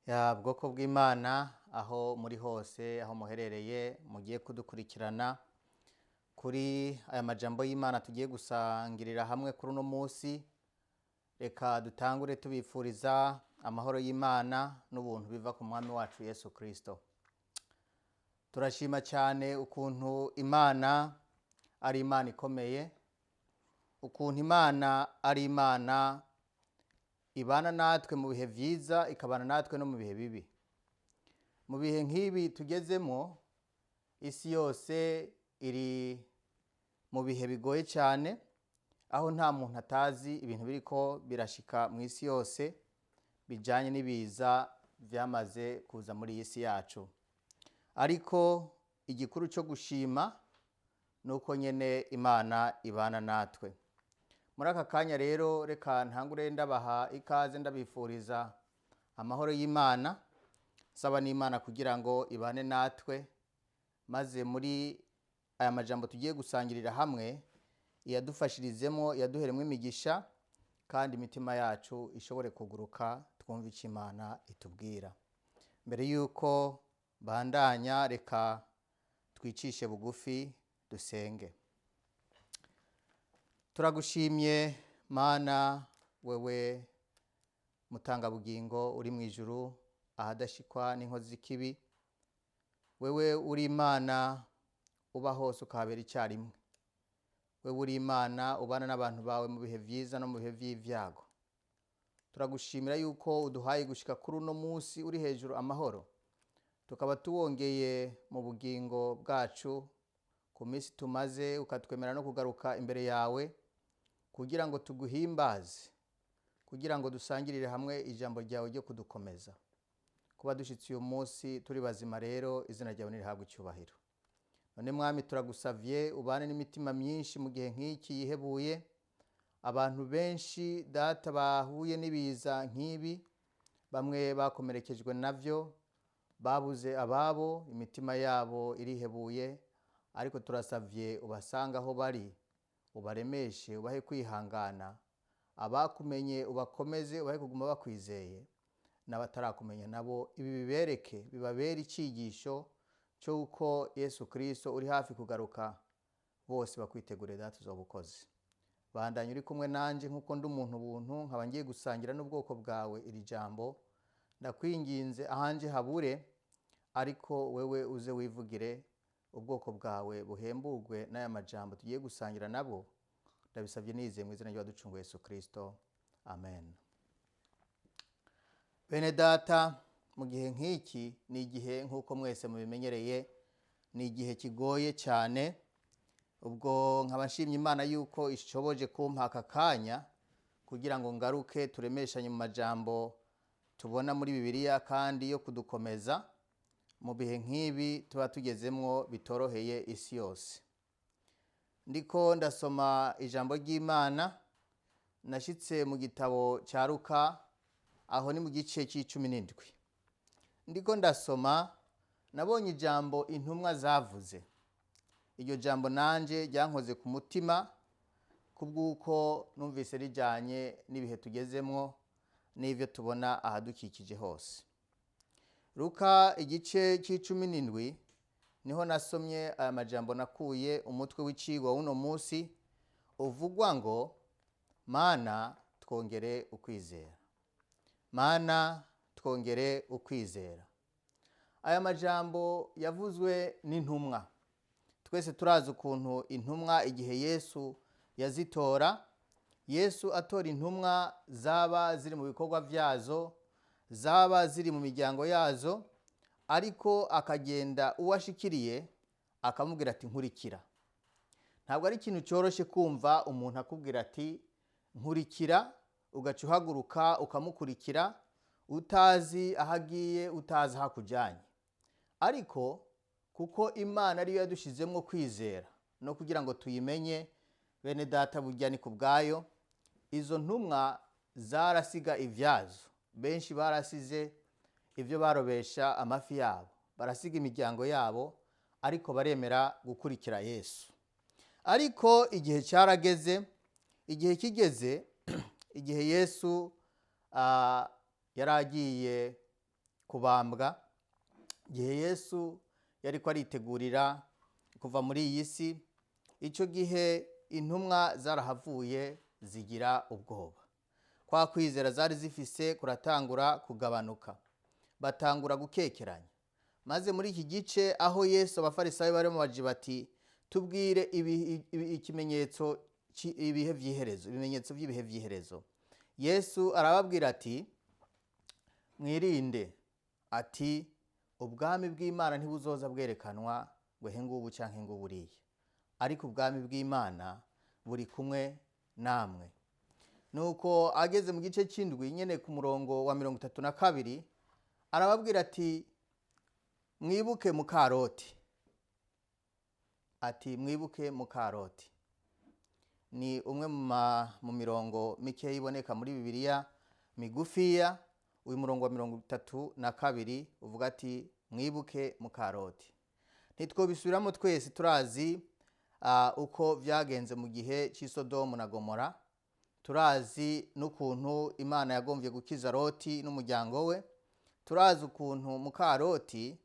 Ya bwoko bw'Imana aho muri hose aho muherereye mugiye kudukurikirana kuri aya majambo y'Imana tugiye gusangirira hamwe kuri uno munsi. Reka dutangure tubifuriza amahoro y'Imana n'ubuntu biva ku mwami wacu Yesu Kristo. Turashima cyane ukuntu Imana ari Imana ikomeye, ukuntu Imana ari Imana ibana natwe mu bihe vyiza ikabana natwe no mu bihe bibi. Mu bihe nk'ibi tugezemo, isi yose iri mu bihe bigoye cyane, aho nta muntu atazi ibintu biriko birashika mu isi yose bijanye n'ibiza vyamaze kuza muri iyi si yacu. Ariko igikuru cyo gushima nuko nyene Imana ibana natwe. Muri aka kanya rero reka ntangure ndabaha ikaze ndabifuriza amahoro y'Imana, saba n'Imana kugira ngo ibane natwe, maze muri aya majambo tugiye gusangirira hamwe iyadufashirizemo iyaduheremo imigisha, kandi imitima yacu ishobore kuguruka twumva icyo Imana itubwira. Mbere yuko bandanya reka twicishe bugufi dusenge. Turagushimye Mana, wewe mutanga bugingo uri mu ijuru ahadashikwa n'inkozi z'ikibi. Wewe uri Imana uba hose ukahabera icyarimwe. Wewe uri Imana ubana n'abantu bawe mu bihe vyiza no mu bihe vy'ivyago. Turagushimira yuko uduhaye gushika kuri uno munsi uri hejuru amahoro, tukaba tuwongeye mu bugingo bwacu ku minsi tumaze, ukatwemera no kugaruka imbere yawe kugira ngo tuguhimbaze, kugira ngo dusangirire hamwe ijambo ryawe ryo kudukomeza. Kuba dushitse uyu munsi turi bazima rero, izina ryawe nirihabwe icyubahiro. None Mwami, turagusavye ubane n'imitima myinshi mu gihe nk'iki yihebuye. Abantu benshi data bahuye n'ibiza nk'ibi, bamwe bakomerekejwe navyo, babuze ababo, imitima yabo irihebuye, ariko turasavye ubasanga aho bari, ubaremeshe, ubahe kwihangana. Abakumenye ubakomeze, ubahe kuguma bakwizeye, n'abatarakumenya nabo ibi bibereke, bibabere icigisho cy'uko Yesu Kristo uri hafi kugaruka, bose bakwitegure data uzobukoze. Bandanye uri kumwe nanje nk'uko ndi umuntu buntu, nkaba ngiye gusangira n'ubwoko bwawe iri jambo. Ndakwinginze ahanje habure, ariko wewe uze wivugire, ubwoko bwawe buhembugwe n'aya majambo tugiye gusangira nabo. Ndabisabye nizeye mu izina ry'uwaducunguye Yesu Kristo, amen. Bene data, mu gihe nk'iki ni igihe nk'uko mwese mubimenyereye, ni igihe kigoye cyane. Ubwo nkaba nshimye Imana yuko ishoboje kumpa aka kanya kugira ngo ngaruke turemeshanye mu majambo tubona muri Bibiliya, kandi yo kudukomeza mu bihe nk'ibi tuba tugezemwo bitoroheye isi yose. Ndiko ndasoma ijambo ry'Imana, nashitse mu gitabo cya Luka, aho ni mu gice c'17. Ndiko ndasoma nabonye ijambo intumwa zavuze. Iryo jambo nanje ryankoze ku mutima kubw'uko numvise rijanye n'ibihe tugezemwo n'ivyo tubona ahadukikije hose. Luka igice c'17 niho nasomye aya majambo nakuye umutwe w'icigwa w'uno munsi uvugwa ngo Mana twongere ukwizera. Mana twongere ukwizera. Aya majambo yavuzwe n'intumwa. Twese turazi ukuntu intumwa igihe Yesu yazitora, Yesu atora intumwa zaba ziri mu bikorwa vyazo, zaba ziri mu miryango yazo, ariko akagenda uwashikiriye akamubwira ati nkurikira. Ntabwo ari ikintu cyoroshe kumva umuntu akubwira ati nkurikira, ugaca uhaguruka ukamukurikira utazi ahagiye, utazi hakujanye. Ariko kuko Imana ariyo yadushizemwo kwizera no kugira ngo tuyimenye, bene data burya ni kubwayo, izo ntumwa zarasiga ivyazo. Benshi barasize ivyo barobesha amafi yabo, barasiga imiryango yabo, ariko baremera gukurikira Yesu. Ariko igihe cyarageze, igihe kigeze, igihe Yesu yaragiye kubambwa, igihe Yesu yari ko aritegurira kuva muri iyi si, icyo gihe intumwa zarahavuye zigira ubwoba. Kwa kwizera zari zifise kuratangura kugabanuka, batangura gukekeranya. Maze muri iki gice aho Yesu abafarisayo bari bamubaje bati tubwire ikimenyetso ibihe by'iherezo, ibimenyetso by'ibihe by'iherezo, Yesu arababwira ati mwirinde, ati ubwami bw'Imana ntibuzoza bwerekanwa ngo hengubu canke nguburiye, ariko ubwami bw'Imana buri kumwe namwe. Nuko ageze mu gice c'indwi nyene ku murongo wa 32 arababwira ati mwibuke mukaroti, ati mwibuke mukaroti. Ni umwe mu mirongo mike iboneka muri Bibiliya migufiya. Uyu murongo wa 32 uvuga ati mwibuke mukaroti. Ntitwobisubiramo twese, turazi uko vyagenze mu gihe c'Isodomu na Gomora, turazi n'ukuntu Imana yagomvye gukiza Loti n'umuryango we, turazi ukuntu mukaroti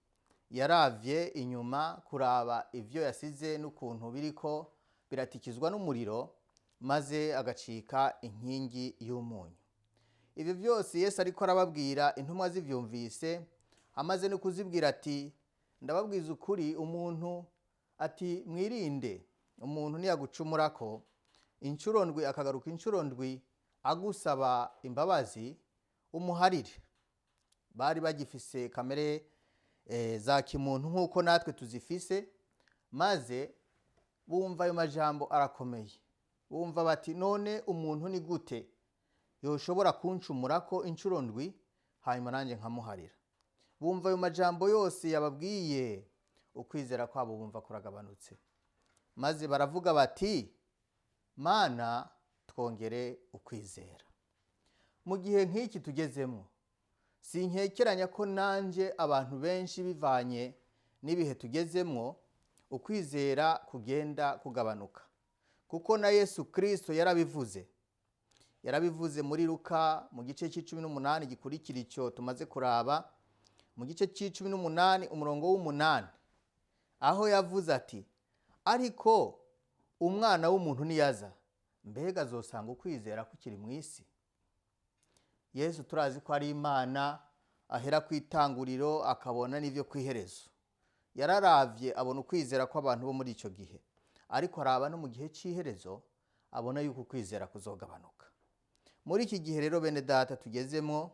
yaravye inyuma kuraba ivyo yasize n'ukuntu biriko biratikizwa n'umuriro, maze agacika inkingi y'umunyu. Ibyo byose Yesu ariko arababwira, intumwa zivyumvise, amaze no kuzibwira ati ndababwiza ukuri, umuntu ati mwirinde, umuntu niyagucumurako incuro ndwi akagaruka incuro ndwi agusaba imbabazi, umuharire. Bari bagifise kamere za kimuntu nk'uko natwe tuzifise, maze bumva ayo majambo arakomeye. Bumva bati none umuntu ni gute yoshobora kuncumurako incuro ndwi hanyuma nanjye nkamuharira? Bumva ayo majambo yose yababwiye, ukwizera kwabo bumva kuragabanutse, maze baravuga bati Mana twongere ukwizera. Mu gihe nk'iki tugezemo, sinkekeranya ko nanje abantu benshi bivanye n'ibihe tugezemo ukwizera kugenda kugabanuka, kuko na Yesu Kristo yarabivuze muri Luka mu gice c'18 gikurikira icyo tumaze kuraba, mu gice c'18 umurongo w'8, aho yavuze ati ariko umwana w'umuntu niyaza, mbega azosanga ukwizera kukiri mu isi? Yesu turazi ko ari Imana ahera kwitanguriro akabona n'ivyo kwiherezo. Yararavye abona ukwizera kw'abantu bo muri ico gihe, ariko araba no mu gihe c'iherezo abona yuko ukwizera kuzogabanuka. Muri iki gihe rero bene data tugezemo,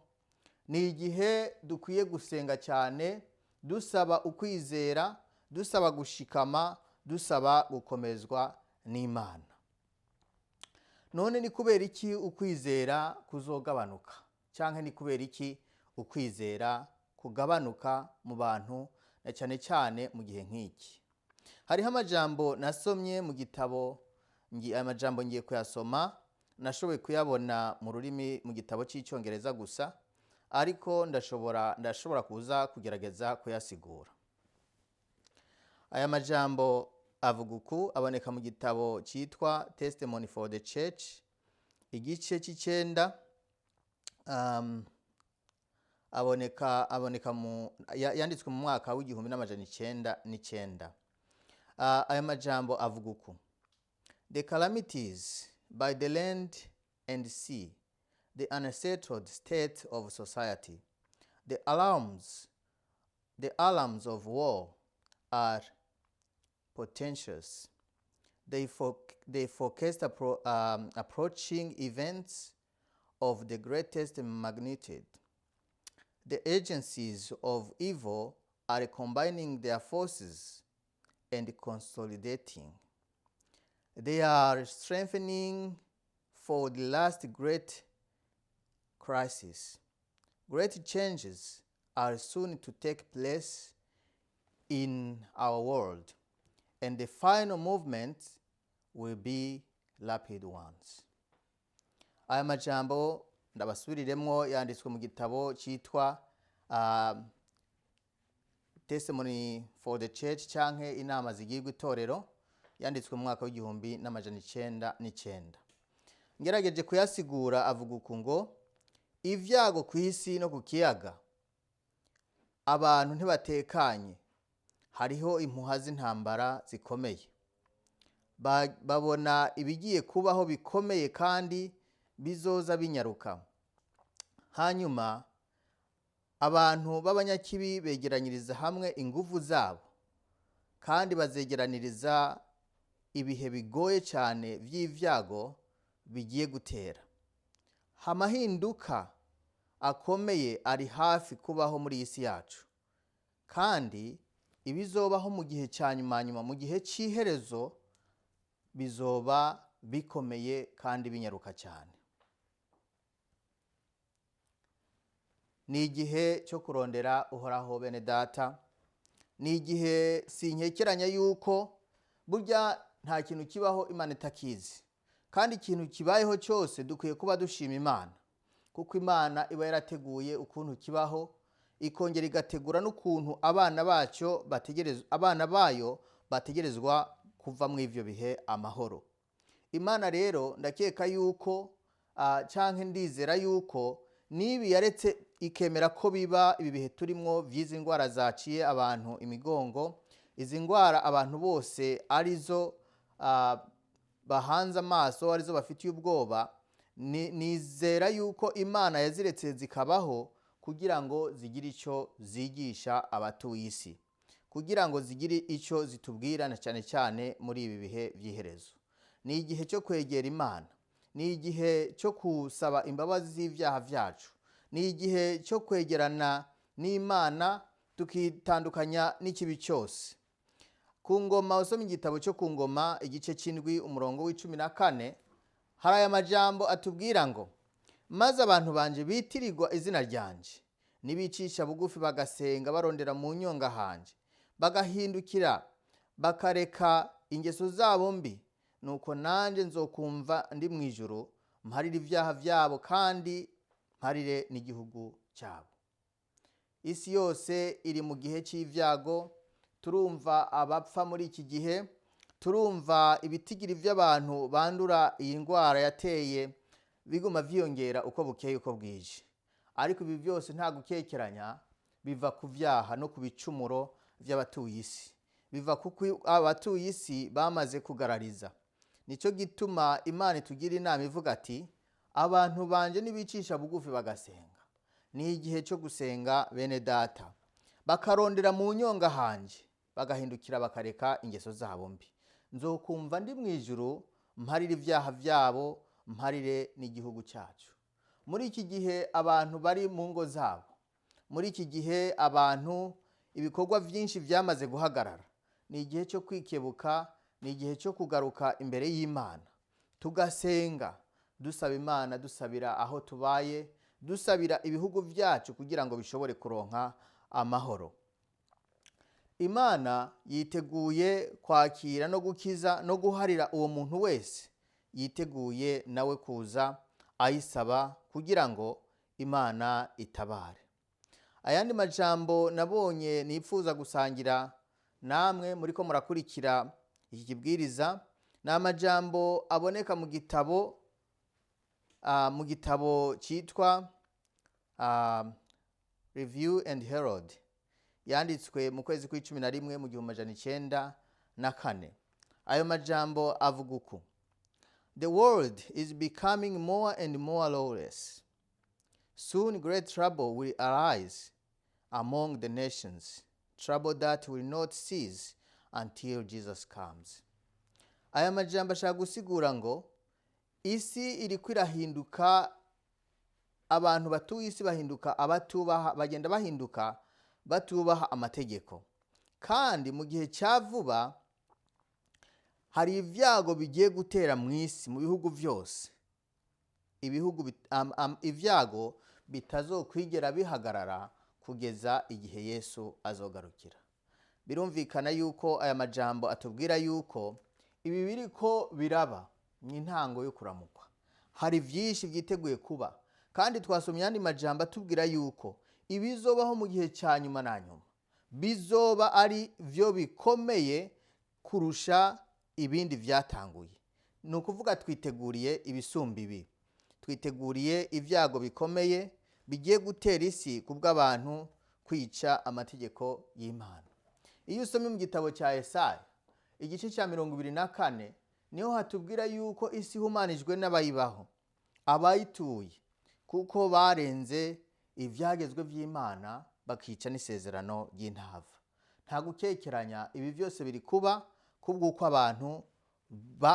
ni igihe dukwiye gusenga cyane, dusaba ukwizera, dusaba gushikama, dusaba gukomezwa n'Imana. None ni kubera iki ukwizera kuzogabanuka? Canke ni kubera iki ukwizera kugabanuka mu bantu, na cyane cyane mu gihe nk'iki? Hariho amajambo nasomye mu gitabo, amajambo ngiye kuyasoma, nashoboye kuyabona mu rurimi mu gitabo cy'icyongereza gusa, ariko ndashobora kuza kugerageza kuyasigura. Aya majambo avuga uku, aboneka mu gitabo cyitwa Testimony for the Church, igice c'9, yanditswe mu mwaka w'1909. Aya majambo avuga uku: the calamities by the land and sea, the unsettled state of society, the alarms of war are portentous. They forecast approaching events of the greatest magnitude. The agencies of evil are combining their forces and consolidating. They are strengthening for the last great crisis. Great changes are soon to take place in our world, and the final movement will be rapid ones. Aya majambo ndabasubiriremwo, yanditswe mu gitabo cyitwa Testimony for the Church, canke inama zigirwa itorero, yanditswe mu mwaka w'1909. Ngerageje kuyasigura avuga uku ngo: ivyago ku isi no ku kiyaga abantu ntibatekanye, hariho impuha z'intambara zikomeye. Babona ibigiye kubaho bikomeye kandi bizoza binyaruka. Hanyuma abantu b'abanyakibi begeranyiriza hamwe ingufu zabo, kandi bazegeraniriza ibihe bigoye cyane by'ivyago bigiye gutera. Amahinduka akomeye ari hafi kubaho muri isi yacu, kandi ibizobaho mu gihe cya nyuma mu gihe cy'iherezo bizoba bikomeye kandi binyaruka cyane. Ni igihe cyo kurondera uhoraho bene data. Ni igihe sinkekeranya yuko burya nta kintu kibaho Imana itakizi, kandi ikintu kibayeho cyose dukwiye kuba dushima Imana, kuko Imana iba yarateguye ukuntu kibaho, ikongera igategura n'ukuntu abana bayo bategerezwa kuva mu ivyo bihe amahoro. Imana rero ndakeka yuko canke ndizera yuko nibi yaretse ikemera ko biba ibi bihe turimwo vy'izi ngwara zaciye abantu imigongo, izi ngwara abantu bose arizo bahanze amaso, arizo bafitiye ubwoba, nizera yuko Imana yaziretse zikabaho kugira ngo zigire ico zigisha abatuye isi, kugira ngo zigire ico zitubwira na cyane cyane muri ibi bihe by'iherezo. Ni igihe cyo kwegera Imana, ni igihe cyo kusaba imbabazi z'ivyaha vyacu, ni igihe cyo kwegerana n'Imana tukitandukanya n'ikibi cyose. Ku Ngoma, usoma igitabo cyo ku Ngoma igice c'indwi umurongo w'14, hari aya majambo atubwira ngo, maze abantu banje bitirirwa izina ryanje nibicisha bugufi bagasenga barondera mu nyonga hanje, bagahindukira bakareka ingeso zabo mbi, nuko nanje nzokumva ndi mu ijuru, mparire ivyaha vyabo kandi mparire n'igihugu cyabo. Isi yose iri mu gihe c'ivyago. Turumva abapfa muri iki gihe, turumva ibitigiri vy'abantu bandura iyi ndwara yateye biguma vyiyongera uko bukeye uko bwije. Ariko ibi byose nta gukekeranya biva ku vyaha no ku bicumuro vy'abatuye isi, biva kuko abatuye isi bamaze kugarariza. Nico gituma Imana itugira inama ivuga ati, abantu banje nibicisha bugufi bagasenga. Ni igihe cyo gusenga bene data, bakarondera mu nyonga hanje, bagahindukira bakareka ingeso zabo mbi. Nzokumva ndi mu ijuru, mparire ivyaha vyabo, mparire n'igihugu cyacu. Muri iki gihe abantu bari mu ngo zabo, muri iki gihe abantu ibikorwa vyinshi vyamaze guhagarara, ni igihe cyo kwikebuka, ni igihe cyo kugaruka imbere y'Imana, tugasenga dusaba Imana, dusabira aho tubaye, dusabira ibihugu vyacu kugira ngo bishobore kuronka amahoro. Imana yiteguye kwakira no gukiza no guharira uwo muntu wese yiteguye nawe kuza ayisaba kugira ngo Imana itabare. Ayandi majambo nabonye nipfuza gusangira namwe muriko murakurikira iki kibwiriza, na amajambo aboneka mu gitabo cyitwa Review and Herald, yanditswe mu kwezi kwa11 mu 1904. Ayo majambo avuga uku: The world is becoming more and more lawless. Soon great trouble will arise among the nations, trouble that will not cease until Jesus comes. Aya majambo ashaka gusigura ngo isi iri kwirahinduka, abantu batuye isi bahinduka abatubaha, bagenda bahinduka batubaha amategeko, kandi mu gihe cya vuba hari ivyago bigiye gutera mu isi mu bihugu byose. Ivyago bitazokwigera bihagarara kugeza igihe Yesu azogarukira. Birumvikana yuko aya majambo atubwira yuko ibi biriko biraba ni intango yo kuramukwa. Hari vyinshi vyiteguye kuba, kandi twasomye yandi majambo atubwira yuko ibizobaho mu gihe cya nyuma na nyuma bizoba ari vyo bikomeye kurusha ibindi vyatanguye. Ni ukuvuga twiteguriye ibisumba ibi, twiteguriye ivyago bikomeye bigiye gutera isi kubw'abantu kwica amategeko y'Imana. Iyo usomye mu gitabo cya Yesaya igice cya 24 niho hatubwira yuko isi ihumanijwe n'abayibaho, abayituye, kuko barenze ivyagezwe vy'Imana bakica n'isezerano ry'intava. Nta gukekeranya, ibi byose biri kuba kubw'uko abantu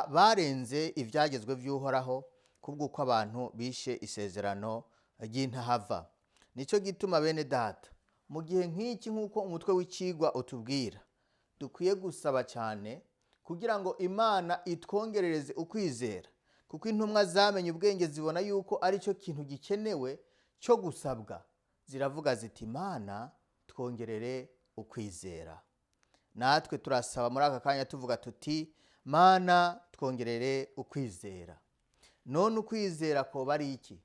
barenze ivyagezwe vy'Uhoraho, kubw'uko abantu bishe isezerano ry'intahava. Nico gituma bene data, mu gihe nk'iki nk'uko umutwe w'icigwa utubwira, dukwiye gusaba cyane kugira ngo Imana itwongerereze ukwizera, kuko intumwa zamenye ubwenge zibona yuko ari cyo kintu gikenewe cyo gusabwa. Ziravuga ziti, Imana twongerere ukwizera. Natwe turasaba muri aka kanya tuvuga tuti, Mana twongerere ukwizera. None ukwizera ko bari iki?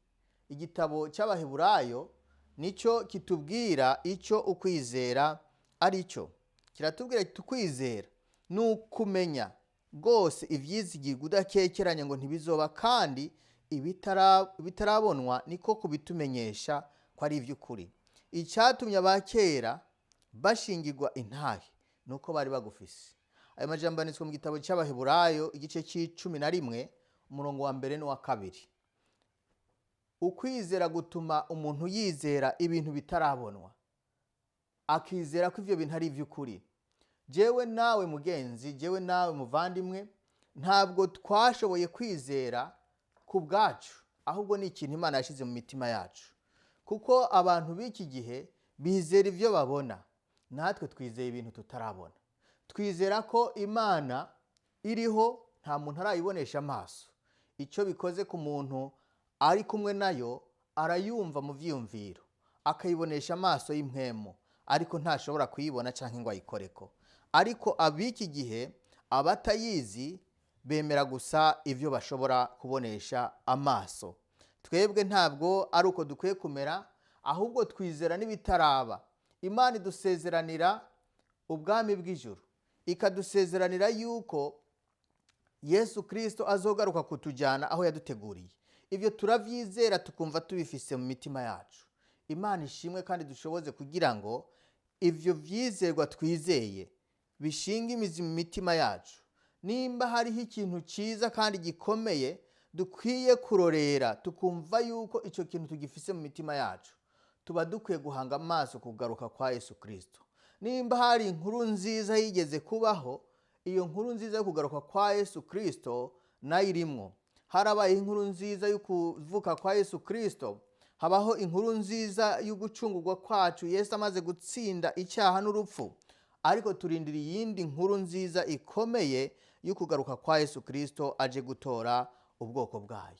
Igitabo cy'Abaheburayo nico kitubwira icyo ukwizera ari cyo. Kiratubwira kiti ukwizera ni ukumenya rwose ivyizigirwa udakekeranya ngo ntibizoba, kandi ibitarabonwa niko kubitumenyesha ko ari ivy'ukuri. Icyatumye abakera bashingirwa intahe nuko bari bagufise. Ayo majambo yanditswe mu gitabo cy'Abaheburayo igice c'11 umurongo wa 1 n'uwa 2. Ukwizera gutuma umuntu yizera ibintu bitarabonwa, akizera ko ivyo bintu ari ivy'ukuri. Jewe nawe mugenzi, jewe nawe muvandimwe, ntabwo twashoboye kwizera ku bwacu, ahubwo ni ikintu Imana yashize mu mitima yacu. Kuko abantu b'iki gihe bizera ivyo babona, natwe twizeye ibintu tutarabona. Twizera ko Imana iriho, nta muntu arayibonesha amaso. Icyo bikoze ku muntu ari kumwe nayo, arayumva mu vyiyumviro, akayibonesha amaso y'impwemo, ariko ntashobora kuyibona canke ngo ayikoreko. Ariko ab'iki gihe abatayizi bemera gusa ivyo bashobora kubonesha amaso. Twebwe ntabwo ari uko dukwiye kumera, ahubwo twizera n'ibitaraba. Imana idusezeranira ubwami bw'ijuru, ikadusezeranira yuko Yesu Kristo azogaruka kutujyana aho yaduteguriye. Ivyo turavyizera tukumva tubifise mu mitima yacu. Imana ishimwe kandi dushoboze kugira ngo ivyo vyizerwa twizeye bishinga imizi mu mitima yacu. Nimba hariho ikintu ciza kandi gikomeye dukwiye kurorera, tukumva yuko ico kintu tugifise mu mitima yacu, tuba dukwiye guhanga amaso kugaruka kwa Yesu Kristo. Nimba hari inkuru nziza yigeze kubaho, iyo nkuru nziza yo kugaruka kwa Yesu Kristo nayo irimwo. Harabaye inkuru nziza yo kuvuka kwa Yesu Kristo, habaho inkuru nziza yo gucungurwa kwacu Yesu amaze gutsinda icyaha n'urupfu. Ariko turindira iyindi nkuru nziza ikomeye yo kugaruka kwa Yesu Kristo aje gutora ubwoko bwayo.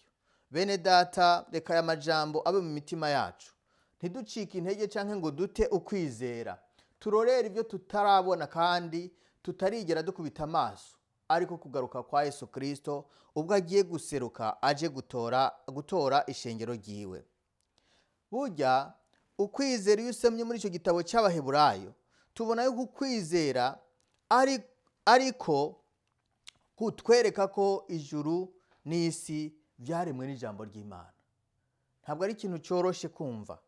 Bene data, reka aya majambo abe mu mitima yacu. Ntiducike intege canke ngo dute ukwizera. Turorera ivyo tutarabona kandi tutarigera dukubita amaso, ariko kugaruka kwa Yesu Kristo ubwo agiye guseruka aje gutora ishengero ryiwe. Burya ukwizera iyo usomye muri icyo gitabo cy'Abaheburayo, tubona yuko ukwizera ariko kutwereka ko ijuru n'isi byaremwe n'ijambo ry'Imana. Ntabwo ari ikintu cyoroshe kumva.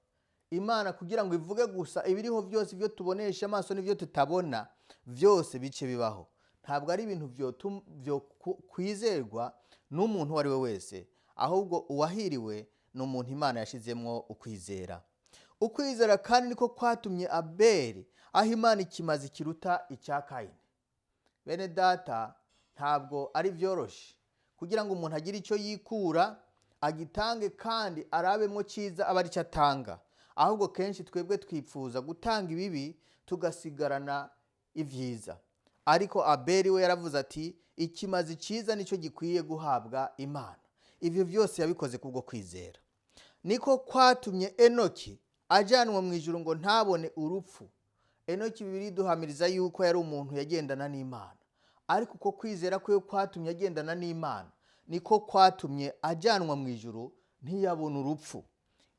Imana kugira ngo ivuge gusa ibiriho byose, ibyo tubonesha amaso n'ibyo tutabona, byose bice bibaho. Ntabwo ari ibintu byo kwizerwa n'umuntu uwo ari we wese, ahubwo uwahiriwe ni umuntu Imana yashizemwo ukwizera. Ukwizera kandi niko kwatumye Abeli aho Imana ikimaze kiruta icya Kayini. Bene data, ntabwo ari byoroshe kugira ngo umuntu agire icyo yikura agitange kandi arabemwo cyiza aba ari cyo atanga. Ahubwo kenshi twebwe twipfuza gutanga ibibi tugasigarana ivyiza. Ariko Abeli we yaravuze ati, ikimazi cyiza nicyo gikwiye guhabwa Imana. Ivyo byose yabikoze kubwo kwizera. Niko kwatumye Enoki ajanwa mu ijuru ngo ntabone urupfu. Enoki Bibiliya iduhamiriza yuko yari umuntu yagendana n'Imana. Ariko uko kwizera kwe kwatumye agendana n'Imana, niko kwatumye ajanwa mu ijuru ntiyabona urupfu.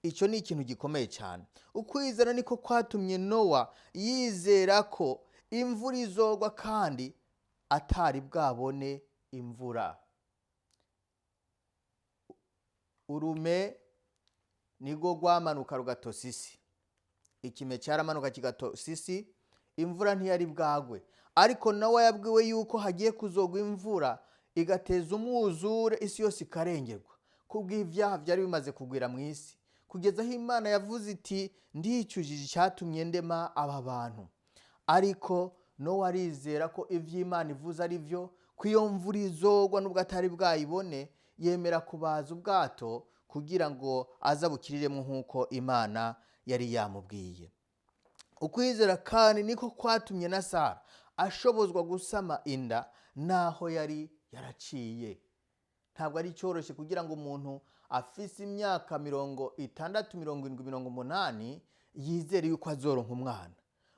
Icyo ni ikintu gikomeye cyane. Ukwizera niko kwatumye Nowa yizera ko imvura izogwa kandi atari bwabone imvura. Urume nigo rwamanuka rugatosa isi. ikime cyaramanuka kigatose isi, imvura ntiyari bwagwe, ariko nawe yabwiwe yuko hagiye kuzogwa imvura igateza umwuzure, isi yose ikarengerwa kubw'ibyaha byari bimaze kugwira mu isi, kugeza aho Imana yavuze iti ndicujije icyatumye ndema aba bantu. Ariko Nowa arizera ko ivy'Imana ivuze ari byo, ko iyo mvura izogwa nubwo atari bwayibone, yemera kubaza ubwato kugira ngo azabukiriremo nk'uko Imana yari yamubwiye. Ukwizera kandi niko kwatumye na Sara ashobozwa gusama inda naho yari yaraciye. Ntabwo ari cyoroshye kugira ngo umuntu afise imyaka 60, 70, 80 yizere yuko azoronka umwana.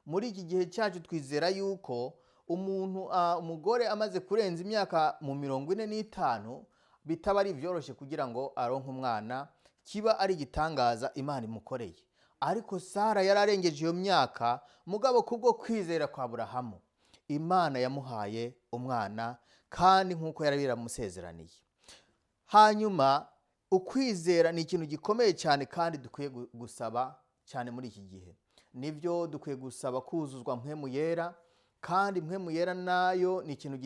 Muri iki gihe cyacu twizera yuko umugore amaze kurenza imyaka mu 45 bitaba ari byoroshye kugira ngo aronke umwana, kiba ari igitangaza Imana imukoreye. Ariko Sara yararengeje iyo myaka, mugabo kubwo kwizera kwa Aburahamu Imana yamuhaye umwana, kandi nk'uko yari yaramusezeraniye. Hanyuma ukwizera ni ikintu gikomeye cyane kandi dukwiye gusaba cyane muri iki gihe. Nibyo dukwiye gusaba kuzuzwa mpwemu yera, kandi mpwemu yera nayo ni ikintu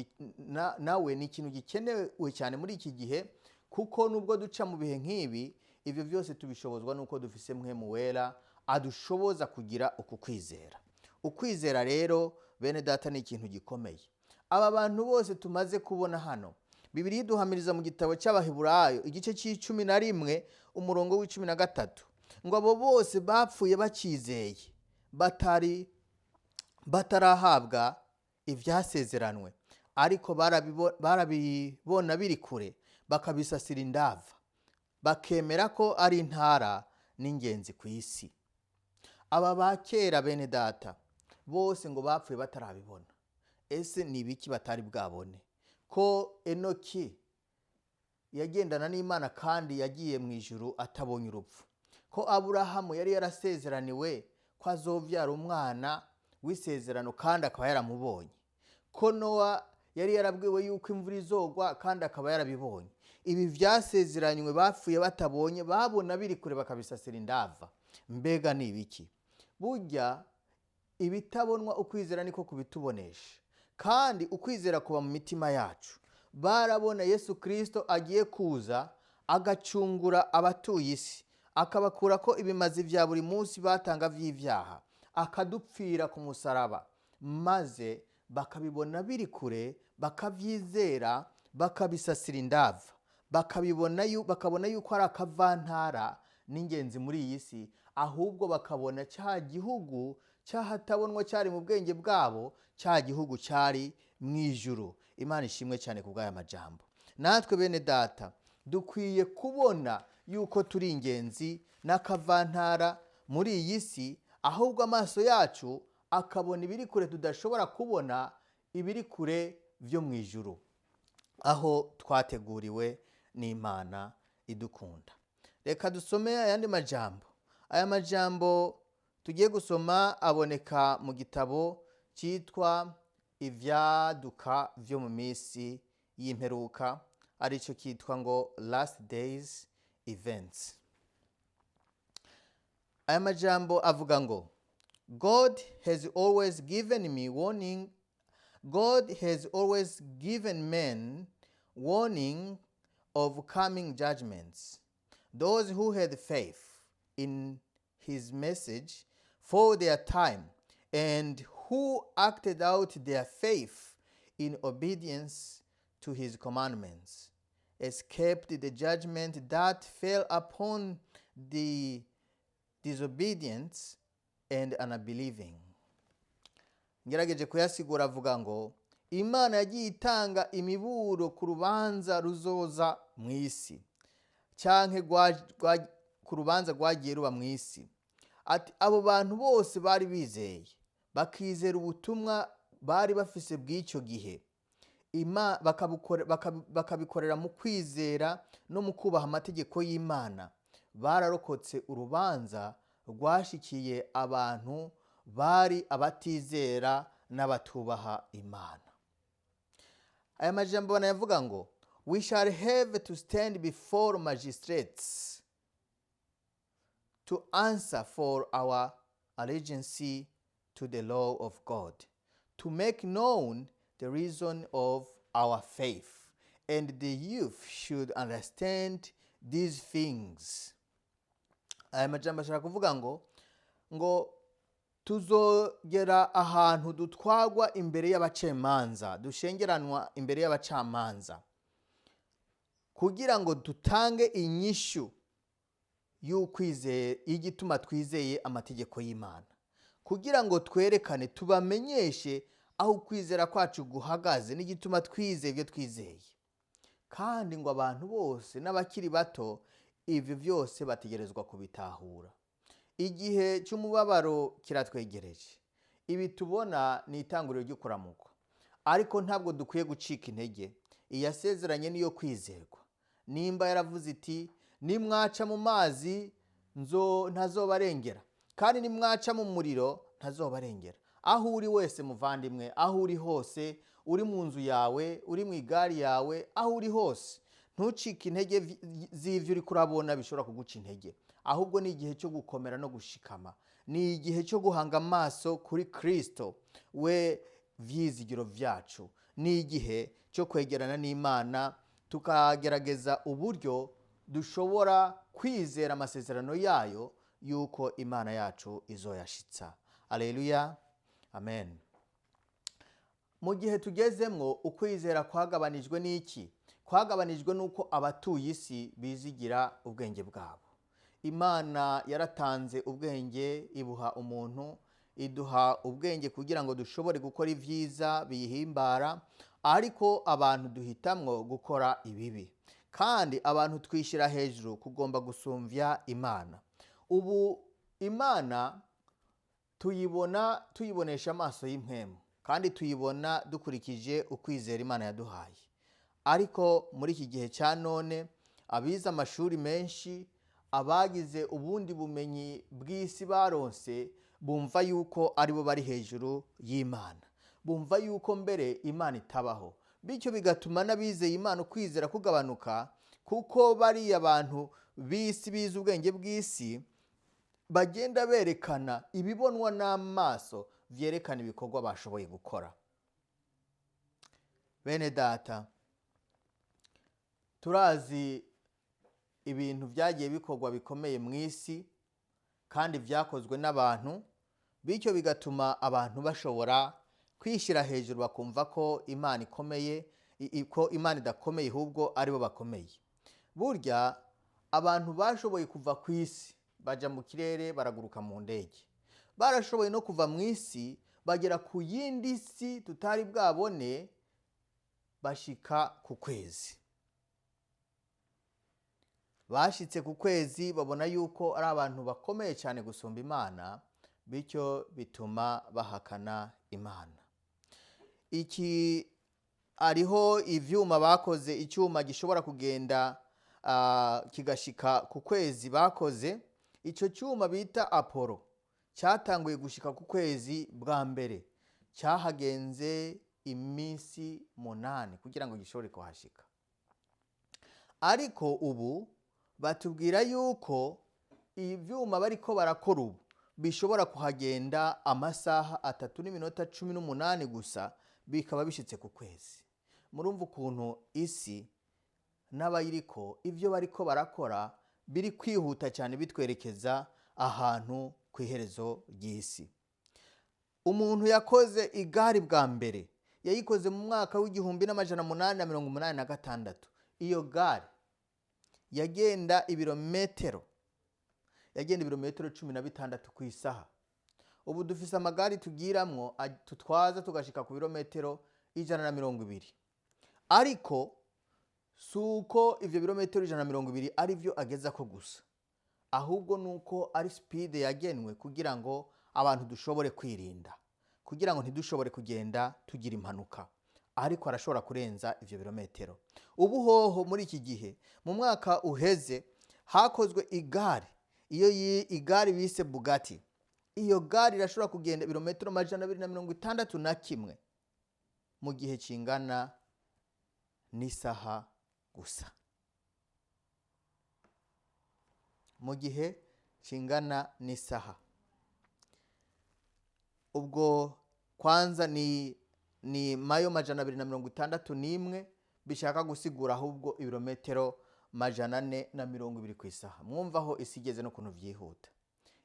nawe ni ikintu gikenewe cyane muri iki gihe, kuko nubwo duca mu bihe nk'ibi, ibyo byose tubishobozwa nuko dufise mpwemu wera adushoboza kugira uku kwizera. Ukwizera rero bene data ni ikintu gikomeye. Aba bantu bose tumaze kubona hano, Bibiliya iduhamiriza mu gitabo cy'Abaheburayo igice c'11 umurongo w'13 ngo abo bose bapfuye bakizeye, batarahabwa ibyasezeranwe, ariko barabibona biri kure, bakabisasira indava, bakemera ko ari intara n'ingenzi ku isi. Aba bakera bene data bose ngo bapfuye batarabibona. Ese ni ibiki batari bwabone? Ko Enoki yagendana n'Imana kandi yagiye mu ijuru atabonye urupfu. Ko Aburahamu yari yarasezeraniwe ko azovyara umwana w'isezerano kandi akaba yaramubonye. Ko Nowa yari yarabwiwe yuko imvura izogwa kandi akaba yarabibonye. Ibi vyasezeranywe bapfuye batabonye, babona biri kure bakabisasira indava. Mbega ni ibiki? Burya ibitabonwa ukwizera niko kubitubonesha, kandi ukwizera kuba mu mitima yacu. Barabona Yesu Kristo agiye kuza agacungura abatuye isi, akabakura ko ibimazi vya buri munsi batanga vy'ivyaha, akadupfira ku musaraba, maze bakabibona biri kure, bakavyizera, bakabisasira indava, bakabona yuko ari akavantara n'ingenzi muri iyi si, ahubwo bakabona cya gihugu cyahatabonwa cyari mu bwenge bwabo, cya gihugu cyari mu ijuru. Imana ishimwe cyane ku bw'aya majambo. Natwe bene data dukwiye kubona yuko turi ingenzi n'akavantara muri iyi si, ahubwo amaso yacu akabona ibiri kure tudashobora kubona, ibiri kure byo mu ijuru, aho twateguriwe n'Imana idukunda. Reka dusome ayandi majambo. Aya majambo tugiye gusoma aboneka mu gitabo cyitwa Ivyaduka vyo mu minsi y'imperuka, aricyo kitwa ngo Last Days Events. Aya majambo avuga ngo God has always given men warning of coming judgments. Those who had faith in his message for their time, and who acted out their faith in obedience to his commandments, escaped the judgment that fell upon the disobedient and unbelieving. Ngerageje kuyasigura avuga ngo Imana yagiye itanga imiburo ku rubanza ruzoza mu isi, cyanke ku rubanza rwagiye ruba mu isi. Ati abo bantu bose bari bizeye, bakizera ubutumwa bari bafise bw'icyo gihe, bakabikorera mu kwizera no mu kubaha amategeko y'Imana, bararokotse urubanza rwashikiye abantu bari abatizera n'abatubaha Imana. Aya majambo banayavuga ngo we shall have to stand before magistrates to answer for our allegiance to the law of God, to make known the reason of our faith. And the youth should understand these things. Aya majambo ashaka kuvuga ngo tuzogera ahantu dutwagwa imbere y'abacamanza, dushengeranwa imbere y'abacamanza, kugira ngo dutange inyishu y'igituma twizeye amategeko y'Imana, kugira ngo twerekane tubamenyeshe aho ukwizera kwacu guhagaze n'igituma twizeye ibyo twizeye. Kandi ngo abantu bose n'abakiri bato ibyo byose bategerezwa kubitahura. Igihe cy'umubabaro kiratwegereje. Ibi tubona ni itanguriro ry'ukuramuka, ariko ntabwo dukwiye gucika intege. Iyasezeranye niyo kwizerwa. Nimba yaravuze iti nimwaca mu mazi ntazobarengera, kandi nimwaca mu muriro ntazobarengera. Aho uri wese muvandimwe, aho uri hose, uri mu nzu yawe, uri mu igari yawe, aho uri hose, ntucike intege z'ivyo uri kurabona bishobora kuguca intege. Ahubwo ni igihe cyo gukomera no gushikama. Ni igihe cyo guhanga amaso kuri Kristo, we vyizigiro vyacu. Ni igihe cyo kwegerana n'Imana, tukagerageza uburyo dushobora kwizera amasezerano yayo yuko Imana yacu izoyashitsa. Haleluya, amen. Mu gihe tugezemwo, ukwizera kwagabanijwe n'iki? Kwagabanijwe nuko abatuye isi bizigira ubwenge bwabo. Imana yaratanze ubwenge, ibuha umuntu, iduha ubwenge kugira ngo dushobore gukora ivyiza biyihimbara, ariko abantu duhitamwo gukora ibibi. Kandi abantu twishira hejuru kugomba gusumvya Imana. Ubu Imana tuyibonesha amaso y'impwemu, kandi tuyibona dukurikije ukwizera Imana yaduhaye. Ariko muri iki gihe cya none, abize amashuri menshi, abagize ubundi bumenyi bw'isi baronse, bumva yuko aribo bari hejuru y'Imana. Bumva yuko mbere Imana itabaho. Bityo bigatuma n'abizeye Imana ukwizera kugabanuka, kuko bari abantu b'isi bize ubwenge bw'isi bagenda berekana ibibonwa n'amaso vyerekana ibikorwa bashoboye gukora. Bene data, turazi ibintu vyagiye bikorwa bikomeye mu isi kandi vyakozwe n'abantu, bityo bigatuma abantu bashobora kwishira hejuru bakumva ko Imana ikomeye, ko Imana idakomeye ahubwo aribo bakomeye. Burya abantu bashoboye kuva ku isi baja mu kirere, baraguruka mu ndege. Barashoboye no kuva mu isi bagera ku yindi si tutari bwabone, bashika ku kwezi. Bashitse ku kwezi babona yuko ari abantu bakomeye cyane gusumba Imana, bityo bituma bahakana Imana. Iki ariho ivyuma bakoze, icyuma gishobora kugenda kigashika ku kwezi bakoze. Ico cyuma bita Apollo cyatanguye gushika ku kwezi bwa mbere. Cyahagenze iminsi 8 kugira ngo gishobore kuhashika. Ariko ubu batubwira yuko ivyuma bariko barakora ubu bishobora kuhagenda amasaha 3 n'iminota 18 gusa, bikaba bishitse ku kwezi. Murumva ukuntu isi n'abayiriko ivyo bariko barakora biri kwihuta cyane, bitwerekeza ahantu ku iherezo ry'isi. Umuntu yakoze igari bwa mbere yayikoze mu mwaka w'1886. Iyo gari yagenda ibirometero 16 ku isaha. Ubu dufise amagari tugiramwo tutwaza tugashika ku birometero 120. Ariko suko ivyo birometero 120 ari vyo ageza ko gusa, ahubwo nuko ari speed yagenwe kugira ngo abantu dushobore kwirinda, kugira ngo ntidushobore kugenda tugira impanuka. Ariko arashobora kurenza ivyo birometero. Ubu hoho muri iki gihe mu mwaka uheze hakozwe igari, iyo igari bise Bugatti. Iyo gari irashobora kugenda ibirometero 261 mu gihe kingana n'isaha gusa. Mu gihe kingana n'isaha. ubwo kwanza ni mayo 261 bishaka gusigura ahubwo ibirometero 420 ku isaha. Mwumva aho isi igeze no kuntu vyihuta.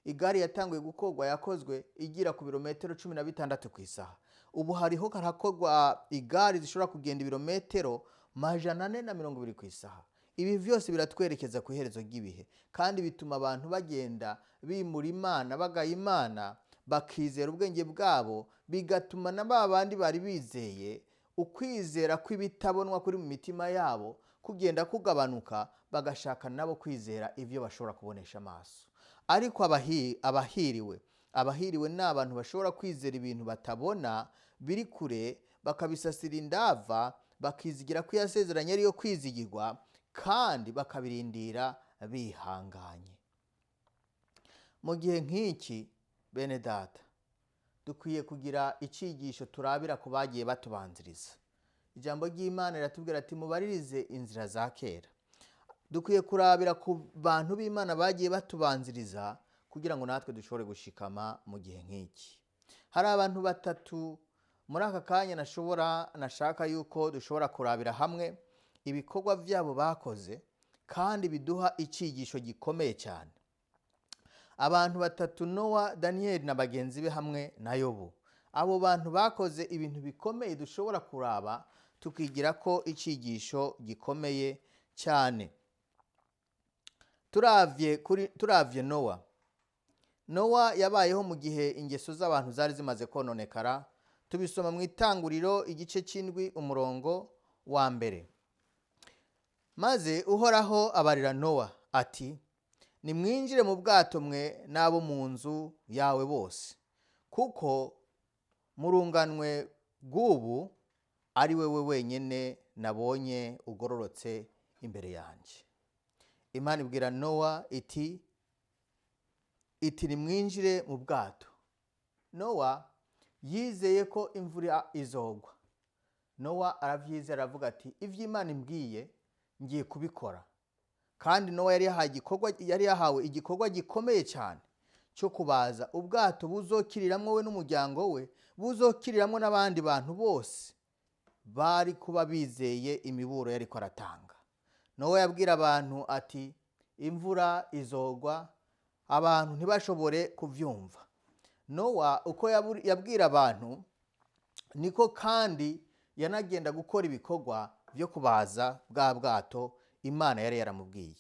Igari yatanguye gukorwa yakozwe igira ku birometero 16 ku isaha. Ubu hariho harakorwa igari zishobora kugenda ibirometero 420 ku isaha. Ibi vyose biratwerekeza ku iherezo ry'ibihe kandi bituma abantu bagenda bimura Imana bagaya Imana bakizera ubwenge bwabo, bigatuma na babandi bari bizeye ukwizera kw'ibitabonwa kuri mu mitima yabo kugenda kugabanuka, bagashaka nabo kwizera ivyo bashobora kubonesha amaso. Ariko abahiriwe ni abantu bashobora kwizera ibintu batabona biri kure, bakabisasira indava, bakizigira ko yasezeranye ariyo kwizigirwa kandi bakabirindira bihanganye. Mu gihe nk'iki bene data, dukwiye kugira icigisho turabira ku bagiye batubanziriza. Ijambo ry'Imana riratubwira ati mubaririze inzira za kera. Dukwiye kurabira ku bantu b'Imana bagiye batubanziriza kugira ngo natwe dushobore gushikama mu gihe nk'iki. Hari abantu batatu muri aka kanya nashaka yuko dushobora kurabira hamwe ibikorwa byabo bakoze kandi biduha icigisho gikomeye cyane. Abantu batatu, Nowa, Daniel na bagenzi be hamwe na Yobu. Abo bantu bakoze ibintu bikomeye dushobora kuraba tukigira ko icigisho gikomeye cyane. Turavye Nowa. Nowa yabayeho mu gihe ingeso z'abantu zari zimaze kononekara. Tubisoma mu Itanguriro igice c'indwi umurongo wa mbere. Maze Uhoraho abarira Nowa ati, nimwinjire mu bwato mwe n'abo mu nzu yawe bose, kuko murunganwe bw'ubu ari wewe wenyene nabonye ugororotse imbere yanjye. Imana ibwira Nowa iti nimwinjire mu bwato. Nowa yizeye ko imvura izogwa. Nowa aravyizera aravuga ati ivyo Imana imbwiye ngiye kubikora. Kandi Nowa yari yahawe igikorwa gikomeye cyane cyo kubaza ubwato buzokiriramwo we n'umuryango we, buzokiriramwo n'abandi bantu bose bari kuba bizeye imiburo yariko aratanga. Nowa yabwira abantu ati imvura izogwa, abantu ntibashobore kuvyumva. Nowa uko yabwira abantu niko kandi yanagenda gukora ibikorwa byo kubaza bwa bwato Imana yari yaramubwiye.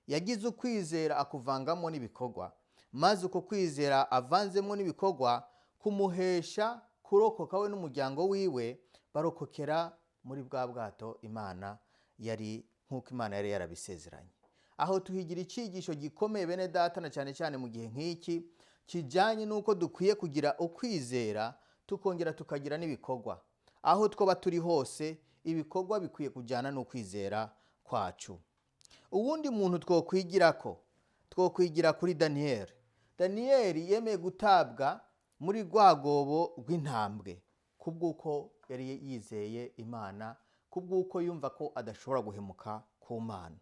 Yagize ukwizera akuvangamo n'ibikorwa, maze uko kwizera avanzemo n'ibikorwa kumuhesha kurokoka we n'umuryango wiwe, barokokera muri bwa bwato Imana yari nk'uko Imana yari yarabisezeranye. Aho tuhigira icigisho gikomeye bene data, na cyane cyane mu gihe nk'iki kijanye nuko dukwiye kugira ukwizera tukongera tukagira n'ibikorwa. Aho twoba turi hose ibikorwa bikwiye kujyana n'ukwizera kwacu. Uwundi muntu twokwigira kuri Daniel. Daniel yemeye gutabwa muri rwagobo rw'intambwe kubw'uko yari yizeye Imana, kubw'uko yumva ko adashobora guhemuka ku Mana.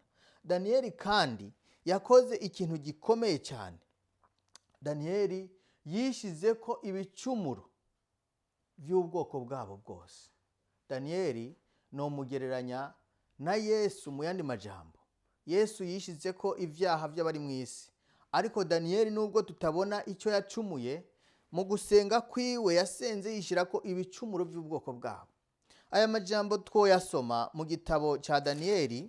Daniel kandi yakoze ikintu gikomeye cyane. Daniel yishize ko ibicumuro by'ubwoko bwabo bwose. Daniel no mugereranya na Yesu mu yandi majambo. Yesu yishize ko ivyaha by'abari mu isi, ariko Daniel nubwo tutabona icyo yacumuye, mu gusenga kwiwe yasenze yishira ko ibicumuro by'ubwoko bwabo. Aya majambo twoyasoma mu gitabo ca Daniel,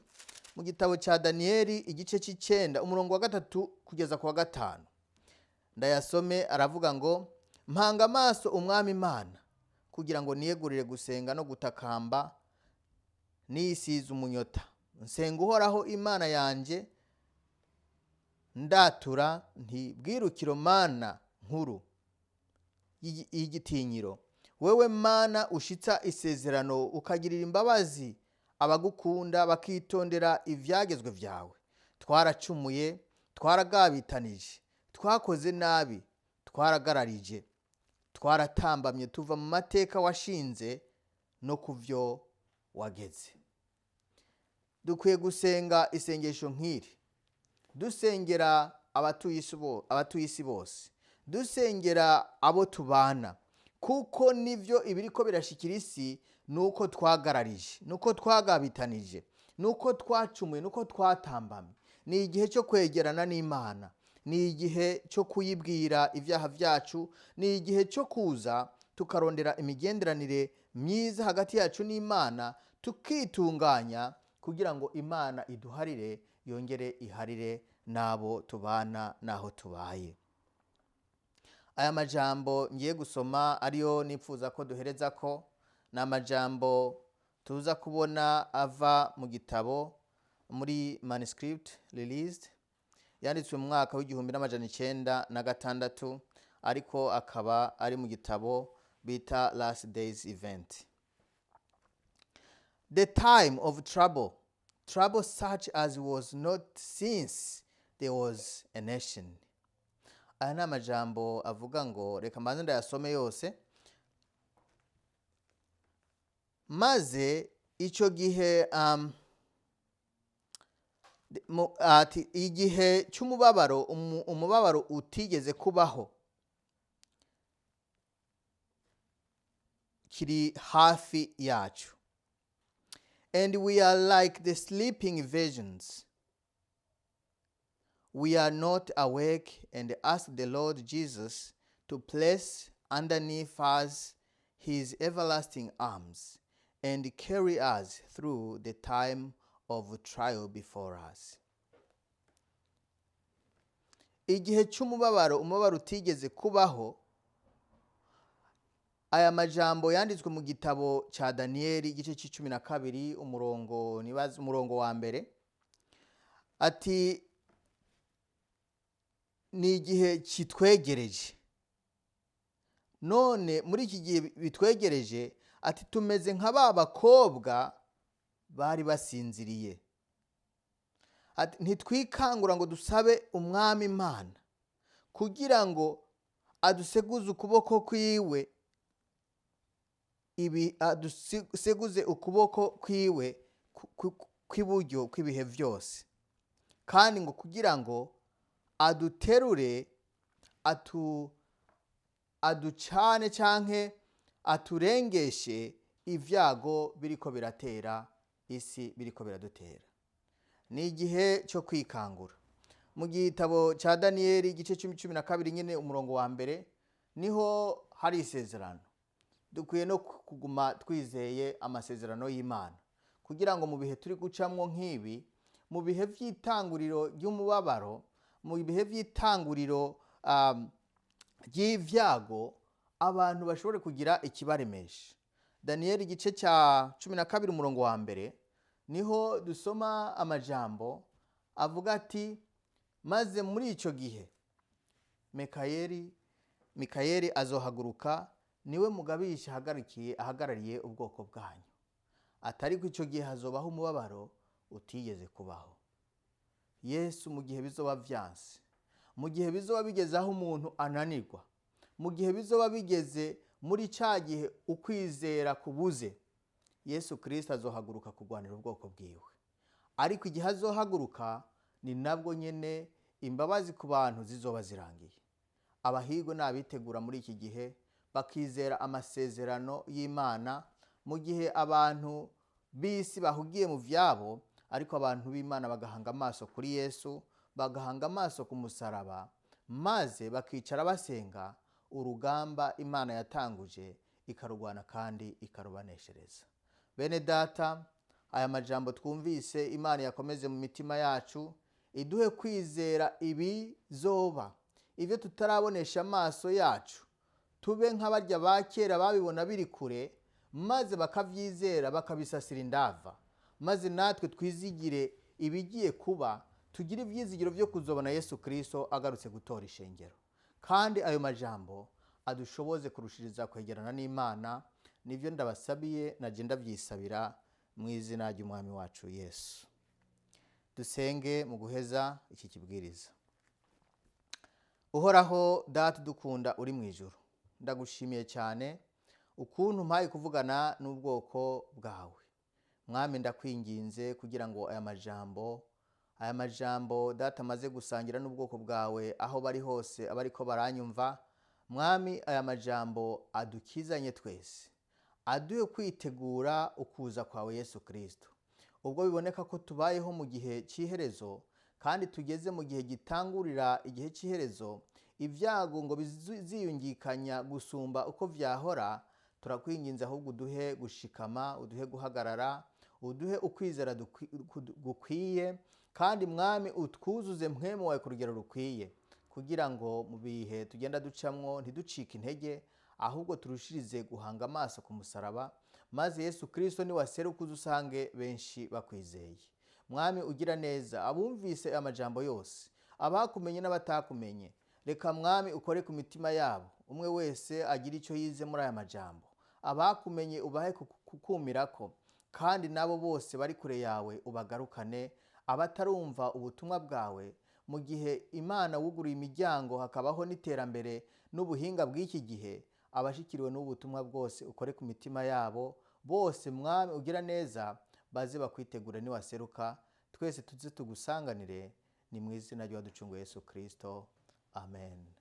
igice c'9 umurongo wa 3 kugeza ku wa 5. Ndayasome, aravuga ngo, mpanga amaso umwami Imana kugira ngo niyegurire gusenga no gutakamba nisize umunyota. Nsenga Uhoraho Imana yanje, ndatura nti bwirukiro Mana nkuru y'igitinyiro, wewe Mana ushitsa isezerano ukagirira imbabazi abagukunda bakitondera ivyagezwe vyawe. Twaracumuye, twaragabitanije, twakoze nabi, twaragararije, twaratambamye tuva mu mateka washinze no kuvyo wageze. Dukwiye gusenga isengesho nk'iri, dusengera abatuye isi bose, dusengera abo tubana, kuko nivyo ibiriko birashikira isi nuko twagararije, nuko twagabitanije, nuko twacumuye, nuko twatambamye. Ni igihe cyo kwegerana n'Imana, ni igihe cyo kuyibwira ibyaha byacu, ni igihe cyo kuza tukarondera imigenderanire myiza hagati yacu n'Imana, tukitunganya kugira ngo Imana iduharire, yongere iharire n'abo tubana n'aho tubaye. Aya majambo ngiye gusoma ariyo nipfuza ko duhereza ko, ni amajambo tuza kubona ava mu gitabo muri manuscript released, yanditswe mu mwaka w'1906, ariko akaba ari mu gitabo bita Last Days Event. The time of trouble such as was not since there was a nation. Aya ni amajambo avuga ngo, reka mbanze ndayasome yose. Maze icyo gihe igihe cy'umubabaro, umubabaro utigeze kubaho, kiri hafi yacu. And we are like the sleeping visions. We are not awake and ask the Lord Jesus to place underneath us his everlasting arms and carry us through the time of trial before us. Igihe cy'umubabaro, umubabaro utigeze kubaho. Aya majambo yanditswe mu gitabo cha Daniyeli igice c'12 umurongo wa mbere. Ati ni igihe kitwegereje. None muri iki gihe bitwegereje, ati tumeze nka ba bakobwa bari basinziriye. Ati ntitwikangura ngo dusabe umwami Imana kugira ngo aduseguze ukuboko kwiwe, aduseguze ukuboko kwiwe kw'iburyo kw'ibihe byose, kandi ngo kugira ngo aduterure, aducane canke aturengeshe ivyago biriko biratera isi, biriko biradutera. Ni igihe cyo kwikangura. Mu gitabo cha Daniyeli igice 12 nyene umurongo wa mbere niho hari isezerano. Dukwiye no kuguma twizeye amasezerano y'Imana, kugira ngo mu bihe turi gucamwo nk'ibi, mu bihe vy'itanguriro ry'umubabaro, mu bihe vy'itanguriro ry'ivyago, abantu bashobore kugira ikibaremesha. Daniyeli igice cha 12 umurongo wa mbere niho dusoma amajambo avuga ati, maze muri ico gihe Mikayeli azohaguruka, niwe mugabisha ahagarariye ubwoko bwanyu. Atari ko ico gihe hazobaho umubabaro utigeze kubaho. Yesu mu gihe bizoba vyanse, mu gihe bizoba bigeze aho umuntu ananirwa, mu gihe bizoba bigeze muri ca gihe ukwizera kubuze, Yesu Kristo azohaguruka kurwanira ubwoko bwiwe. Ariko igihe azohaguruka ni nabwo nyene imbabazi ku bantu zizoba zirangiye. Abahigwe n'abitegura muri iki gihe bakizera amasezerano y'Imana, mu gihe abantu bisi bahugiye mu vyabo, ariko abantu b'Imana bagahanga amaso kuri Yesu, bagahanga amaso ku musaraba, maze bakicara basenga urugamba Imana yatanguje, ikarugwana kandi ikarubaneshereza. Bene data, aya majambo twumvise, Imana yakomeze mu mitima yacu, iduhe kwizera ibizoba, ivyo tutarabonesha amaso yacu. Tube nk'abarya ba kera babibona biri kure, maze bakavyizera bakabisasira indava, maze natwe twizigire ibigiye kuba, tugire ivyizigiro vyo kuzobona Yesu Kristo agarutse gutora ishengero. Kandi ayo majambo adushoboze kurushiriza kwegerana n'Imana. Nivyo ndabasabiye, naje ndavyisabira mu izina ry'umwami wacu Yesu. Dusenge mu guheza iki kibwiriza. Uhoraho Data dukunda uri mu ijuru, ndagushimiye cyane ukuntu mpaye kuvugana n'ubwoko bwawe. Mwami, ndakwinginze kugira ngo aya majambo aya majambo data amaze gusangira n'ubwoko bwawe aho bari hose abariko baranyumva. Mwami, aya majambo adukizanye twese, aduhe kwitegura ukuza kwawe Yesu Kristo. Ubwo biboneka ko tubayeho mu gihe cy'iherezo kandi tugeze mu gihe gitangurira igihe cy'iherezo, ibyago ngo biziyungikanya gusumba uko vyahora, turakwinginze ahubwo uduhe gushikama, uduhe guhagarara, uduhe ukwizera gukwiye, kandi Mwami utwuzuze mpwemu wawe ku rugero rukwiye, kugira ngo mu bihe tugenda ducamwo ntiducike intege, ahubwo turushirize guhanga amaso ku musaraba, maze Yesu Kristo niwaseruka usange benshi bakwizeye. Mwami ugira neza abumvise amajambo yose, abakumenye n'abatakumenye, reka Mwami ukore ku mitima yabo, umwe wese agira icyo yize muri aya majambo. Abakumenye ubahe kukumirako, kandi nabo bose bari kure yawe ubagarukane. Abatarumva ubutumwa bwawe, mu gihe Imana wuguruye imiryango hakabaho n'iterambere n'ubuhinga bw'iki gihe, abashikiriwe n'ubutumwa bwose ukore ku mitima yabo bose. Mwami ugira neza baze bakwitegura niwaseruka, twese tuze tugusanganire. Ni mu izina ry'uwaducunguye Yesu Kristo, amen.